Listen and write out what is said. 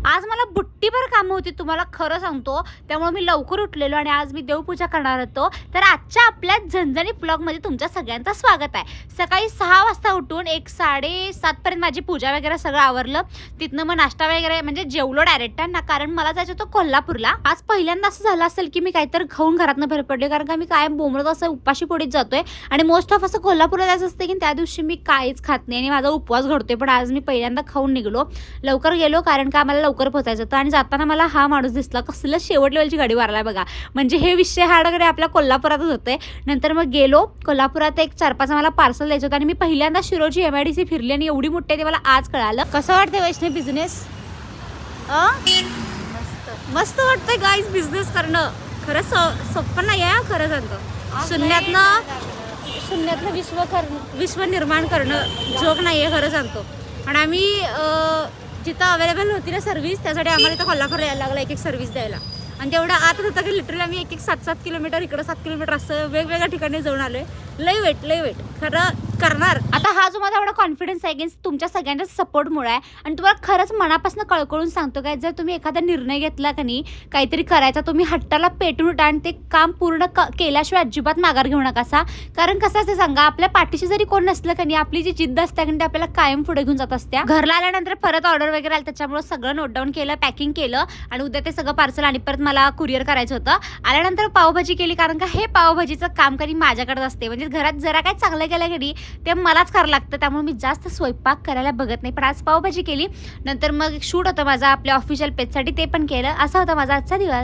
आज मला बुट्टीभर कामं होती तुम्हाला खरं सांगतो, त्यामुळे मी लवकर उठलेलो आणि आज मी देवपूजा करणार होतो. तर आजच्या आपल्या झणझणीत ब्लॉगमध्ये तुमच्या सगळ्यांचं स्वागत आहे. सकाळी 6 वाजता उठून 1-7:30 पर्यंत माझी पूजा वगैरे सगळं आवरलं. तिथनं मग नाश्ता वगैरे म्हणजे जेवलो डायरेक्ट ना, कारण मला जायचं होतं कोल्हापूरला. आज पहिल्यांदा असं झालं असेल की मी काहीतरी खाऊन घरातनं बाहेर पडले, कारण का मी कायम बोंबलत असं उपाशी पोटीत जातोय आणि मोस्ट ऑफ असं कोल्हापूरला जायचं असतं की त्या दिवशी मी काहीच खात नाही आणि माझा उपवास घडतोय. पण आज मी पहिल्यांदा खाऊन निघलो, लवकर गेलो कारण का आम्हाला लवकर पोहोचायचं होतं. आणि जाताना मला हा माणूस दिसला, कसलं शेवट लेवलची गाडी मारलाय बघा. म्हणजे हे विषय हा वगैरे आपल्या कोल्हापुरातच होते. नंतर मग गेलो कोल्हापुरात, एक 4-5 मला पार्सल द्यायचं होतं आणि मी पहिल्यांदा शिरोची MIDC फिरली आणि एवढी मोठी आहे ते मला आज कळालं. कसं वाटतं वैष्णव बिझनेस? मस्त वाटतंय गाईज बिझनेस करणं. खरंच सोपं नाही आहे, खरं सांगतो. शून्यातनं विश्व निर्माण करणं जोक नाही आहे, खरं सांगतो. आणि आम्ही जिथं अवेलेबल होती ना सर्व्हिस, त्यासाठी आम्हाला इथं कोल्हापूर यायला लागला एक सर्व्हिस द्यायला. आणि तेवढं आत होतं की लिटरली आम्ही 7-7 किलोमीटर इकडं 7 किलोमीटर असं वेगवेगळ्या ठिकाणी जाऊन आलोय. लय वेट खरं करणार. आता हा जो माझा एवढा कॉन्फिडन्स आहे की तुमच्या सगळ्यांच्या सपोर्टमुळे आहे. आणि तुम्हाला खरंच मनापासून कळकळून सांगतो काय, जर तुम्ही एखादा निर्णय घेतला का नाही काहीतरी करायचा, तुम्ही हट्टाला पेटून उठा आणि ते काम पूर्ण केल्याशिवाय अजिबात माघार घेऊ नका. कारण कसं असते सांगा, आपल्या पाठीशी जरी कोण नसलं का नाही, आपली जी जिद्द असते की आपल्याला कायम पुढे घेऊन जात असते. घरला आल्यानंतर परत ऑर्डर वगैरे आलं, त्याच्यामुळे सगळं नोट डाऊन केलं, पॅकिंग केलं आणि उद्या ते सगळं पार्सल आणि परत मला कुरिअर करायचं होतं. आल्यानंतर पावभाजी केली, कारण का हे पावभाजीचं काम कधी माझ्याकडेच असते. म्हणजे घरात जरा काय चांगलं केलं कधी ते मलाच करावं लागतं, त्यामुळे मी जास्त स्वयंपाक करायला बघत नाही. पण आज पावभाजी केली. नंतर मग शूट होतं माझा आपल्या ऑफिशियल पेजसाठी, ते पण केलं. असा होता माझा आजचा दिवस.